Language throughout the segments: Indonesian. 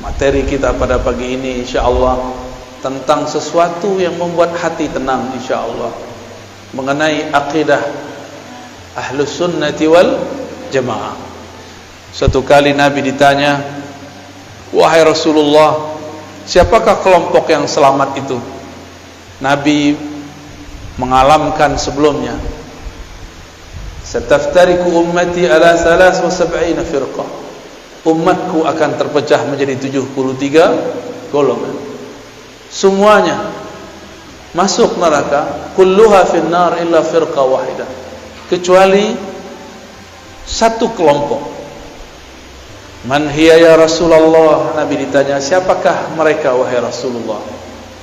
Materi kita pada pagi ini insyaallah tentang sesuatu yang membuat hati tenang insyaallah, mengenai akidah Ahlus Sunnati wal Jamaah. Suatu kali Nabi ditanya, "Wahai Rasulullah, siapakah kelompok yang selamat itu?" Nabi mengalamkan sebelumnya, "Sataftariku ummati ala 73 firqah." Umatku akan terpecah menjadi 73 golongan. Semuanya masuk neraka, kulluha finnar illa firqah wahidah, kecuali satu kelompok. Man hiya ya Rasulullah? Nabi ditanya, siapakah mereka wahai Rasulullah?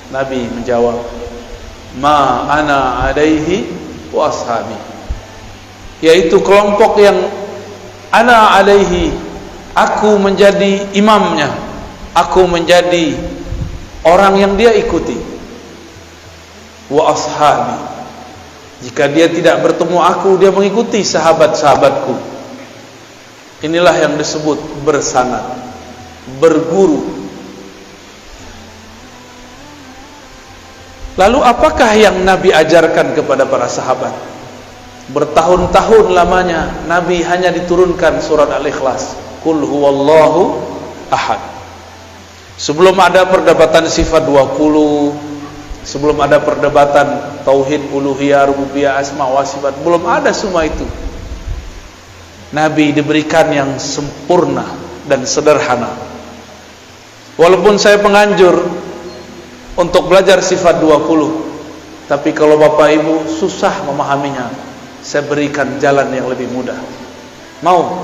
Nabi menjawab, ma ana alaihi wa ashabi, yaitu kelompok yang ana alaihi, aku menjadi imamnya, aku menjadi orang yang dia ikuti. Wa ashabi, jika dia tidak bertemu aku, dia mengikuti sahabat-sahabatku. Inilah yang disebut bersanad, berguru. Lalu apakah yang Nabi ajarkan kepada para sahabat? Bertahun-tahun lamanya Nabi hanya diturunkan surat Al-Ikhlas, Qul huwallahu ahad. Sebelum ada perdebatan sifat 20, sebelum ada perdebatan tauhid, uluhiyah, rububiyah, asma wa sifat, belum ada semua itu. Nabi diberikan yang sempurna dan sederhana. Walaupun saya penganjur untuk belajar sifat 20, tapi kalau Bapak Ibu susah memahaminya, saya berikan jalan yang lebih mudah. Mau?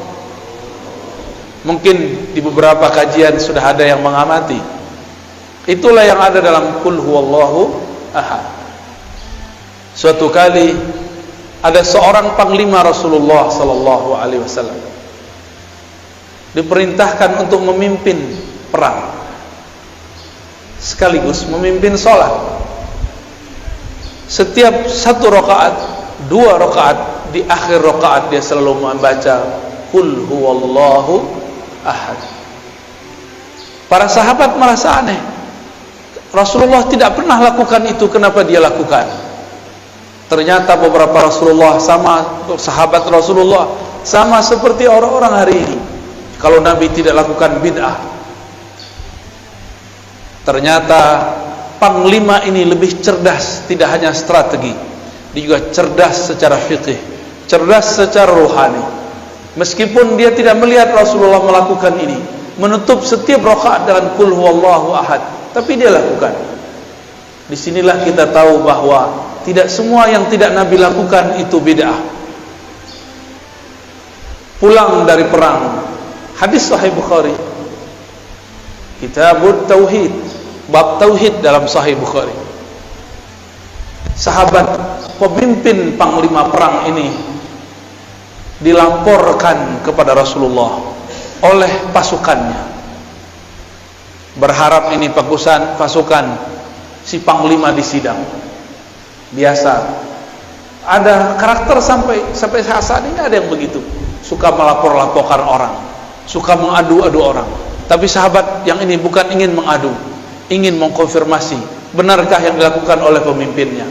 Mungkin di beberapa kajian sudah ada yang mengamati. Itulah yang ada dalam Qul huwallahu ahad. Suatu kali ada seorang panglima Rasulullah sallallahu alaihi wasallam diperintahkan untuk memimpin perang sekaligus memimpin sholat. Setiap satu rakaat, 2 rakaat, di akhir rakaat dia selalu membaca Qul huwallahu ahad. Para sahabat merasa aneh, Rasulullah tidak pernah lakukan itu, kenapa dia lakukan? Ternyata beberapa Rasulullah sama sahabat Rasulullah sama seperti orang-orang hari ini. Kalau Nabi tidak lakukan bid'ah. Ternyata panglima ini lebih cerdas, tidak hanya strategi, dia juga cerdas secara fikih, cerdas secara rohani. Meskipun dia tidak melihat Rasulullah melakukan ini, menutup setiap rakaat dengan Qul huwallahu ahad, tapi dia lakukan. Disinilah kita tahu bahwa tidak semua yang tidak Nabi lakukan itu bid'ah. Pulang dari perang, hadis Sahih Bukhari, Kitabut Tauhid, bab tauhid dalam Sahih Bukhari. Sahabat pemimpin panglima perang ini dilaporkan kepada Rasulullah oleh pasukannya, berharap ini pasukan si panglima disidang. Biasa ada karakter sampai saat ini ada yang begitu, suka melapor-laporkan orang, suka mengadu-adu orang. Tapi sahabat yang ini bukan ingin mengadu, ingin mengkonfirmasi benarkah yang dilakukan oleh pemimpinnya.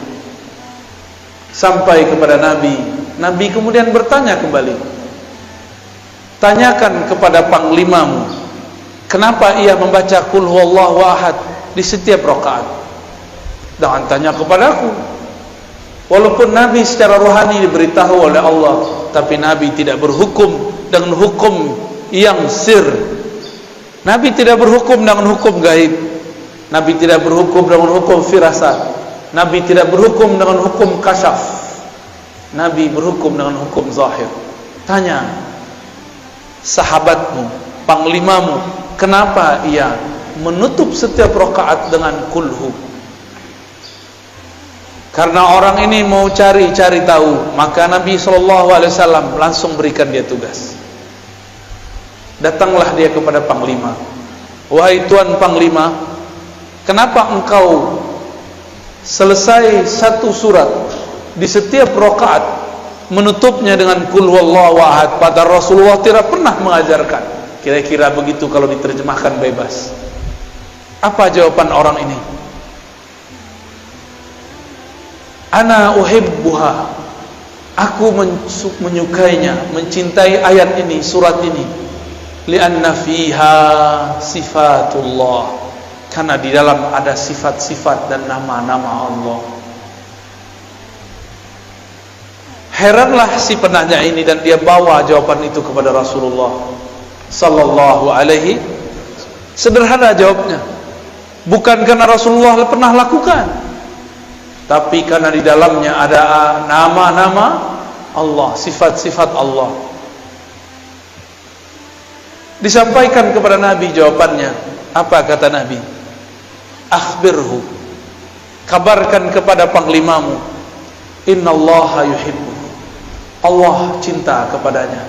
Sampai kepada Nabi, Nabi kemudian bertanya kembali, tanyakan kepada panglimamu, kenapa ia membaca Qul huwallahu ahad di setiap rakaat. Jangan tanya kepadaku. Walaupun Nabi secara rohani diberitahu oleh Allah, tapi Nabi tidak berhukum dengan hukum yang sir. Nabi tidak berhukum dengan hukum gaib. Nabi tidak berhukum dengan hukum firasat. Nabi tidak berhukum dengan hukum kasyaf. Nabi berhukum dengan hukum zahir. Tanya sahabatmu, panglimamu, kenapa ia menutup setiap rakaat dengan kulhu? Karena orang ini mau cari tahu, maka Nabi SAW langsung berikan dia tugas. Datanglah dia kepada panglima. Wahai tuan panglima, kenapa engkau selesai satu surat di setiap rakaat menutupnya dengan Qul huwallahu ahad, padahal Rasulullah tidak pernah mengajarkan? Kira-kira begitu kalau diterjemahkan bebas. Apa jawaban orang ini? Ana uhibbuha, aku menyukainya, mencintai ayat ini, surat ini. Lianna fiha sifatullah, karena di dalam ada sifat-sifat dan nama-nama Allah. Heranlah si penanya ini, dan dia bawa jawaban itu kepada Rasulullah sallallahu alaihi. Sederhana jawabnya, bukan karena Rasulullah pernah lakukan, tapi karena di dalamnya ada nama-nama Allah, sifat-sifat Allah. Disampaikan kepada Nabi jawabannya. Apa kata Nabi? Akhbirhu, kabarkan kepada panglimamu, innallaha yuhibbu, Allah cinta kepadanya,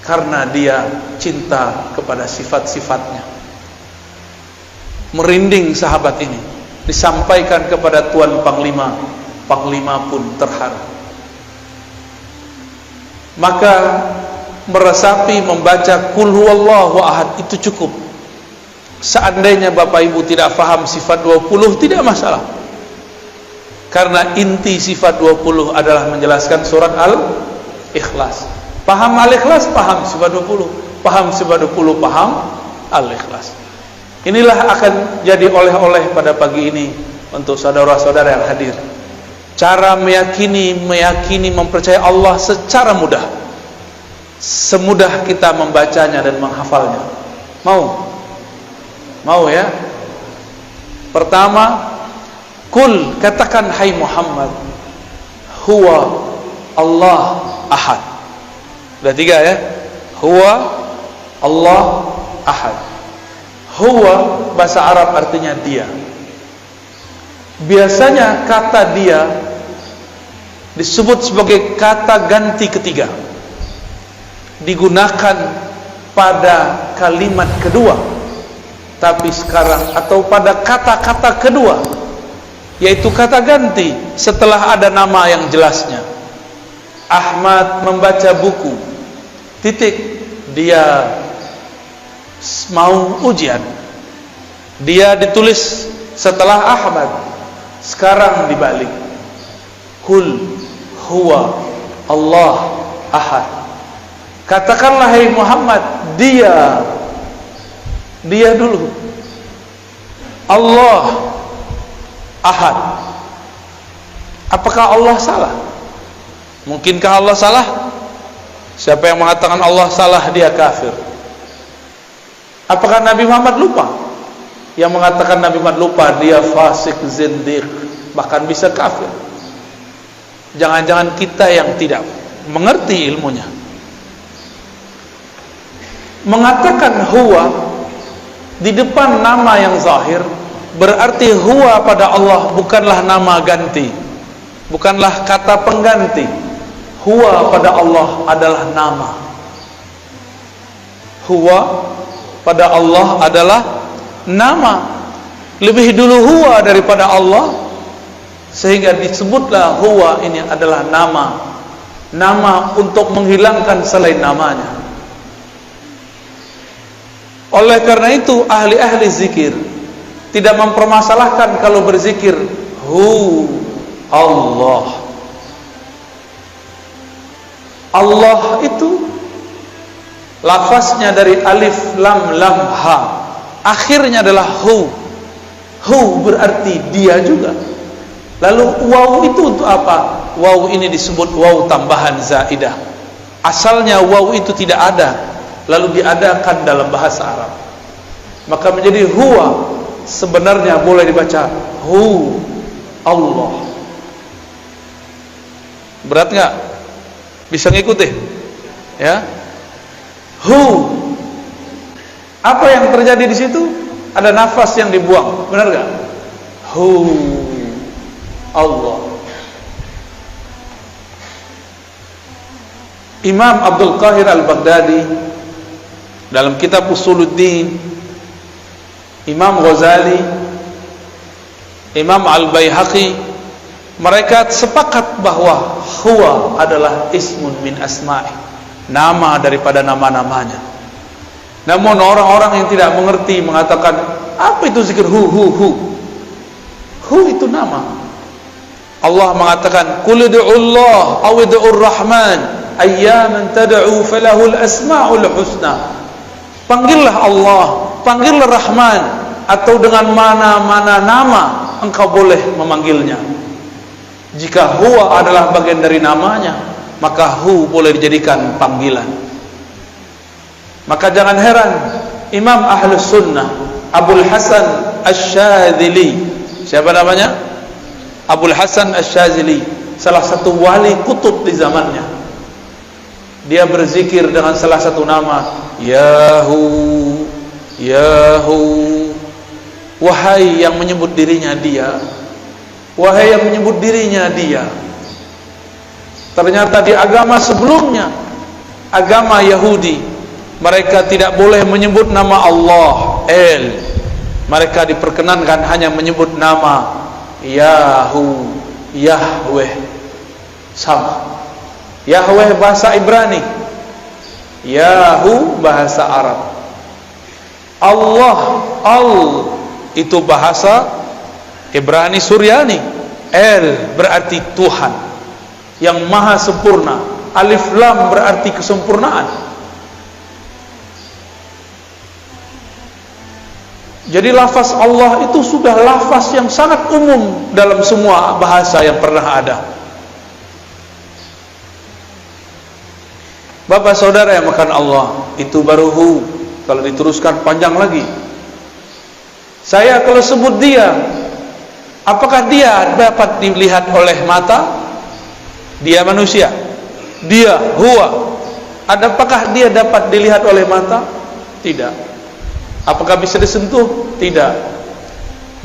karena dia cinta kepada sifat-sifatnya. Merinding sahabat ini. Disampaikan kepada Tuan Panglima, Panglima pun terharu. Maka meresapi membaca Qul huwallahu ahad itu cukup. Seandainya Bapak Ibu tidak faham sifat 20, tidak masalah, karena inti sifat 20 adalah menjelaskan surat Al-Ikhlas. Paham Al-Ikhlas, paham sifat 20. Paham sifat 20, paham Al-Ikhlas. Inilah akan jadi oleh-oleh pada pagi ini untuk saudara-saudara yang hadir. Cara meyakini, mempercayai Allah secara mudah, semudah kita membacanya dan menghafalnya. Mau ya? Pertama, Kul, katakan hai Muhammad, huwa Allah ahad. Sudah 3 ya? Huwa Allah ahad. Huwa bahasa Arab artinya dia. Biasanya kata dia disebut sebagai kata ganti ketiga, digunakan pada kalimat kedua. Tapi sekarang, atau pada kata-kata kedua, yaitu kata ganti setelah ada nama yang jelasnya. Ahmad membaca buku, titik, dia mau ujian. Dia ditulis setelah Ahmad. Sekarang dibalik, Kul huwa Allah ahad. Katakanlah hai Muhammad, dia dulu, Allah ahad. Apakah Allah salah? Mungkinkah Allah salah? Siapa yang mengatakan Allah salah, dia kafir. Apakah Nabi Muhammad lupa? Yang mengatakan Nabi Muhammad lupa, dia fasik, zindiq, bahkan bisa kafir. Jangan-jangan kita yang tidak mengerti ilmunya. Mengatakan huwa di depan nama yang zahir, berarti huwa pada Allah bukanlah nama ganti, bukanlah kata pengganti. Huwa pada Allah adalah nama. Huwa pada Allah adalah nama. Lebih dulu huwa daripada Allah, sehingga disebutlah huwa ini adalah nama. Nama untuk menghilangkan selain namanya. Oleh karena itu ahli-ahli zikir tidak mempermasalahkan kalau berzikir hu Allah. Allah itu lafaznya dari alif lam lam ha, akhirnya adalah hu. Hu berarti dia juga. Lalu waw itu untuk apa? Waw ini disebut waw tambahan zaidah. Asalnya waw itu tidak ada, lalu diadakan dalam bahasa Arab, maka menjadi huwa. Sebenarnya boleh dibaca hu Allah. Berat nggak? Bisa ngikuti? Ya. Hu. Apa yang terjadi di situ? Ada nafas yang dibuang, benar nggak? Hu Allah. Imam Abdul Qahir Al-Baghdadi dalam kitab Usuluddin, Imam Ghazali, Imam Al-Baihaqi, mereka sepakat bahwa huwa adalah ismun min asma'i, nama daripada nama-namanya. Namun orang-orang yang tidak mengerti mengatakan, apa itu zikir? Hu itu nama. Allah mengatakan, qul ud'ullah aw ud'ur rahman ayyaman tad'u falahul asmaul husna. Panggillah Allah, panggillah Rahman, atau dengan mana-mana nama engkau boleh memanggilnya. Jika huwa adalah bagian dari namanya, maka hu boleh dijadikan panggilan. Maka jangan heran Imam Ahlus Sunnah Abul Hasan Asy-Syadzili, siapa namanya? Abul Hasan Asy-Syadzili, salah satu wali kutub di zamannya. Dia berzikir dengan salah satu nama, Yahu, Yahu. Wahai yang menyebut dirinya dia, wahai yang menyebut dirinya dia. Ternyata di agama sebelumnya, agama Yahudi, mereka tidak boleh menyebut nama Allah, El. Mereka diperkenankan hanya menyebut nama Yahu, Yahweh. Sama. Yahweh bahasa Ibrani, Yahu bahasa Arab. Allah, Al itu bahasa Ibrani Suryani. El berarti Tuhan yang maha sempurna. Alif Lam berarti kesempurnaan. Jadi lafaz Allah itu sudah lafaz yang sangat umum dalam semua bahasa yang pernah ada. Bapak saudara yang makan Allah, itu baru hu. Kalau diteruskan panjang lagi. Saya kalau sebut dia, apakah dia dapat dilihat oleh mata? Dia manusia. Dia huwa. Apakah dia dapat dilihat oleh mata? Tidak. Apakah bisa disentuh? Tidak.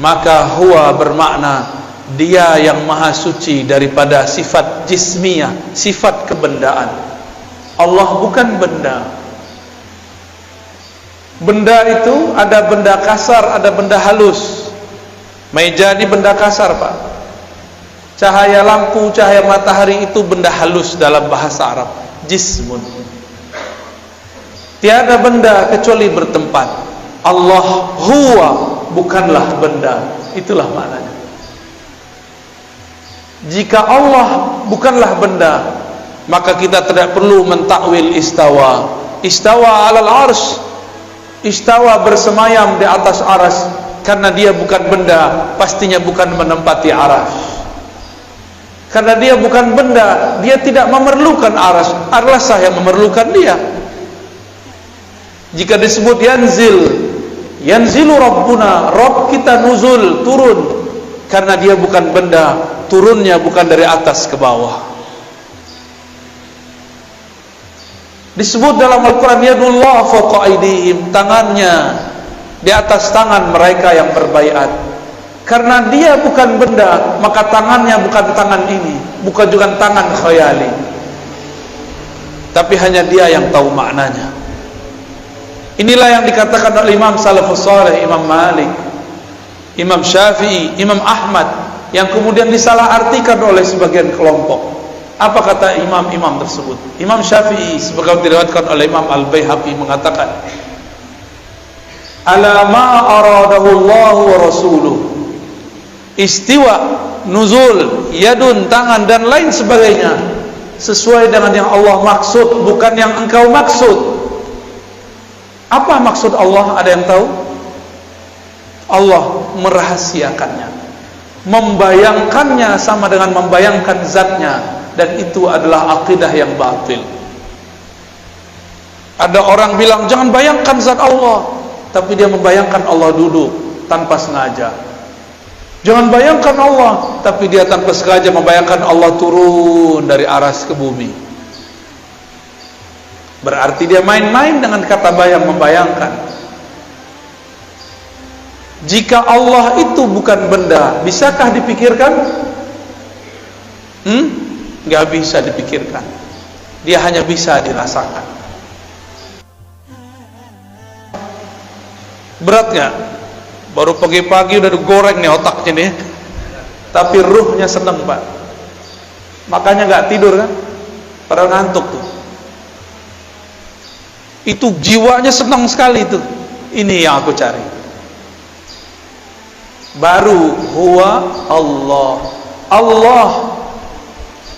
Maka huwa bermakna dia yang maha suci daripada sifat jismiyah, sifat kebendaan. Allah bukan benda. Benda itu ada benda kasar, ada benda halus. Meja ini benda kasar, Pak. Cahaya lampu, cahaya matahari itu benda halus dalam bahasa Arab. Jismun. Tiada benda kecuali bertempat. Allah huwa, bukanlah benda. Itulah maknanya. Jika Allah bukanlah benda, maka kita tidak perlu mentakwil istawa. Istawa alal arsy, istawa bersemayam di atas arsy. Karena dia bukan benda, pastinya bukan menempati arsy. Karena dia bukan benda, dia tidak memerlukan arsy. Arsy yang memerlukan dia. Jika disebut yanzil, yanzilu Rabbuna, Rabb kita nuzul, turun. Karena dia bukan benda, turunnya bukan dari atas ke bawah. Disebut dalam Al-Quran, yadullah fawqa aydihim, tangannya di atas tangan mereka yang berbaiat. Karena dia bukan benda, maka tangannya bukan tangan ini, bukan juga tangan khayali, tapi hanya dia yang tahu maknanya. Inilah yang dikatakan oleh Imam Salafus Saleh, Imam Malik, Imam Syafi'i, Imam Ahmad, yang kemudian disalahartikan oleh sebagian kelompok. Apa kata imam-imam tersebut? Imam Syafi'i sebagaimana diriwayatkan oleh Imam Al-Baihaqi mengatakan, ala ma aradahu Allah wa rasuluh, istiwa, nuzul, yadun, tangan dan lain sebagainya, sesuai dengan yang Allah maksud, bukan yang engkau maksud. Apa maksud Allah? Ada yang tahu? Allah merahasiakannya, membayangkannya sama dengan membayangkan zatnya. Dan itu adalah akidah yang batil. Ada orang bilang jangan bayangkan zat Allah, tapi dia membayangkan Allah duduk tanpa sengaja. Jangan bayangkan Allah, tapi dia tanpa sengaja membayangkan Allah turun dari aras ke bumi. Berarti dia main-main dengan kata bayang, membayangkan. Jika Allah itu bukan benda, bisakah dipikirkan? Gak bisa dipikirkan. Dia hanya bisa dirasakan. Berat gak? Baru pagi-pagi udah digoreng nih otaknya nih, tapi ruhnya seneng, Pak. Makanya gak tidur kan, padahal ngantuk tuh. Itu jiwanya senang sekali itu. Ini yang aku cari. Baru huwa Allah. Allah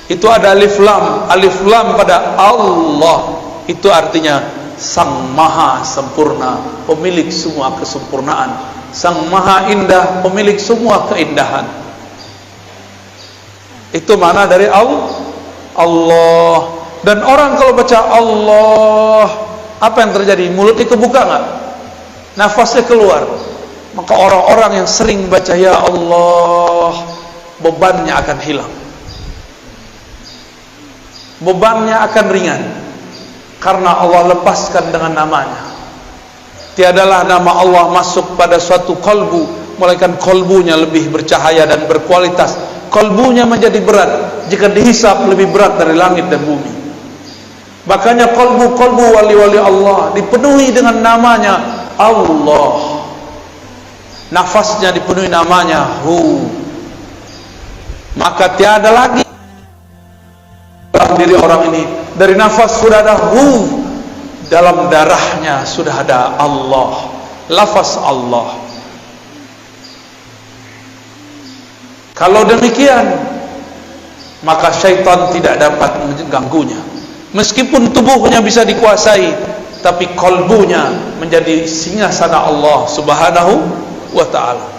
itu ada alif lam pada Allah. Itu artinya Sang Maha Sempurna, pemilik semua kesempurnaan. Sang Maha Indah, pemilik semua keindahan. Itu makna dari Allah. Dan orang kalau baca Allah, apa yang terjadi? Mulutnya kebuka nggak? Nafasnya keluar. Maka orang-orang yang sering baca ya Allah, bebannya akan hilang, bebannya akan ringan, karena Allah lepaskan dengan namanya. Tiadalah nama Allah masuk pada suatu kolbu melainkan kolbunya lebih bercahaya dan berkualitas. Kolbunya menjadi berat jika dihisap, lebih berat dari langit dan bumi. Makanya kolbu-kolbu wali-wali Allah dipenuhi dengan namanya Allah. Nafasnya dipenuhi namanya Hu. Maka tiada lagi dalam diri orang ini, dari nafas sudah ada Hu, dalam darahnya sudah ada Allah, lafaz Allah. Kalau demikian, maka syaitan tidak dapat mengganggunya. Meskipun tubuhnya bisa dikuasai, tapi kolbunya menjadi singgasana Allah Subhanahu wa ta'ala.